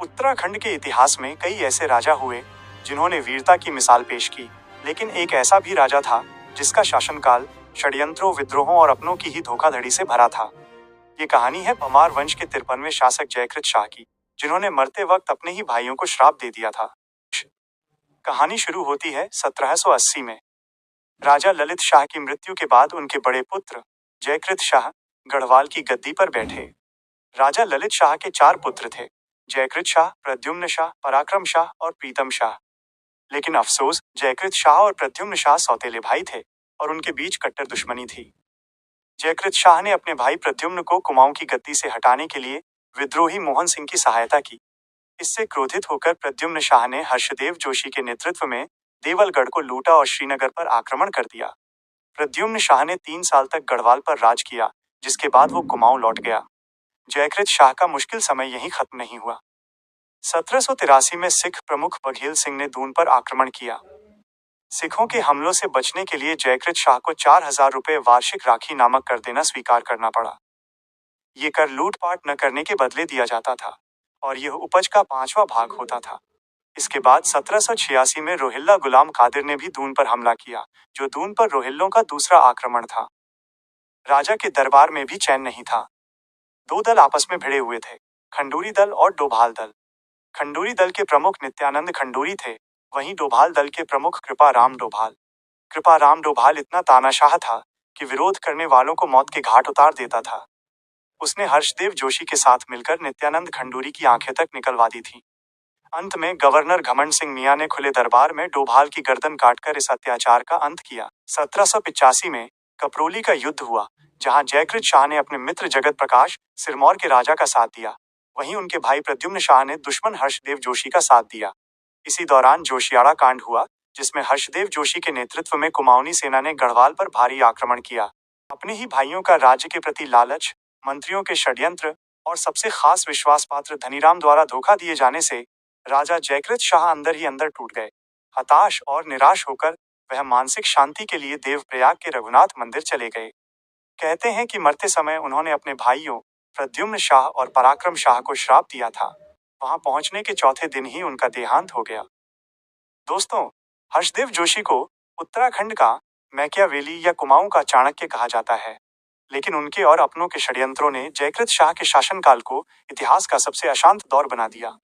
उत्तराखंड के इतिहास में कई ऐसे राजा हुए जिन्होंने वीरता की मिसाल पेश की, लेकिन एक ऐसा भी राजा था जिसका शासनकाल षड्यंत्रों, विद्रोहों और अपनों की ही धोखाधड़ी से भरा था। ये कहानी है परमार वंश के 53वें शासक जयकृत शाह की, जिन्होंने मरते वक्त अपने ही भाइयों को श्राप दे दिया था। कहानी शुरू होती है 1780 में। राजा ललित शाह की मृत्यु के बाद उनके बड़े पुत्र जयकृत शाह गढ़वाल की गद्दी पर बैठे। राजा ललित शाह के 4 पुत्र थे, जयकृत शाह, प्रद्युम्न शाह, पराक्रम शाह और प्रीतम शाह। लेकिन अफसोस, जयकृत शाह और प्रद्युम्न शाह सौतेले भाई थे और उनके बीच कट्टर दुश्मनी थी। जयकृत शाह ने अपने भाई प्रद्युम्न को कुमाऊं की गद्दी से हटाने के लिए विद्रोही मोहन सिंह की सहायता की। इससे क्रोधित होकर प्रद्युम्न शाह ने हर्षदेव जोशी के नेतृत्व में देवलगढ़ को लूटा और श्रीनगर पर आक्रमण कर दिया। प्रद्युम्न शाह ने 3 साल तक गढ़वाल पर राज किया, जिसके बाद वो कुमाऊं लौट गया। जयकृत शाह का मुश्किल समय यहीं खत्म नहीं हुआ। 1783 में सिख प्रमुख बघेल सिंह ने दून पर आक्रमण किया। सिखों के हमलों से बचने के लिए जयकृत शाह को 4000 रुपये वार्षिक राखी नामक कर देना स्वीकार करना पड़ा। ये कर लूटपाट न करने के बदले दिया जाता था और यह उपज का 5वां भाग होता था। इसके बाद 1786 में रोहिल्ला गुलाम कादिर ने भी दून पर हमला किया, जो दून पर रोहिल्लों का दूसरा आक्रमण था। राजा के दरबार में भी चैन नहीं था। 2 दल आपस में भिड़े हुए थे, खंडूरी दल और डोभाल दल। खंडूरी दल के प्रमुख नित्यानंद खंडूरी थे, वहीं डोभाल दल के प्रमुख कृपाराम डोभाल। कृपाराम डोभाल इतना तानाशाह था कि विरोध करने वालों को मौत के घाट उतार देता था। उसने हर्षदेव जोशी के साथ मिलकर नित्यानंद खंडूरी की आंखें तक निकलवा दी थी। अंत में गवर्नर घमंड सिंह मियां ने खुले दरबार में डोभाल की गर्दन काटकर इस अत्याचार का अंत किया। 1785 में कपरोली का युद्ध हुआ, जहां जयकृत शाह ने अपने मित्र जगत प्रकाश सिरमौर के राजा का साथ दिया। वहीं उनके भाई प्रद्युम्न शाह ने दुश्मन हर्षदेव जोशी का साथ दिया। इसी दौरान जोशियाड़ा कांड हुआ, जिसमें हर्षदेव जोशी के नेतृत्व में कुमाऊनी सेना ने गढ़वाल पर भारी आक्रमण किया। अपने ही भाइयों का राज्य के प्रति लालच, मंत्रियों के षड्यंत्र और सबसे खास विश्वास पात्र धनीराम द्वारा धोखा दिए जाने से राजा जयकृत शाह अंदर ही अंदर टूट गए। हताश और निराश होकर वह मानसिक शांति के लिए देवप्रयाग के रघुनाथ मंदिर चले गए। कहते हैं कि मरते समय उन्होंने अपने भाइयों प्रद्युम्न शाह और पराक्रम शाह को श्राप दिया था। वहां पहुंचने के चौथे दिन ही उनका देहांत हो गया। दोस्तों, हर्षदेव जोशी को उत्तराखंड का मैकियावेली या कुमाऊं का चाणक्य कहा जाता है, लेकिन उनके और अपनों के षड्यंत्रों ने जयकृत शाह के शासनकाल को इतिहास का सबसे अशांत दौर बना दिया।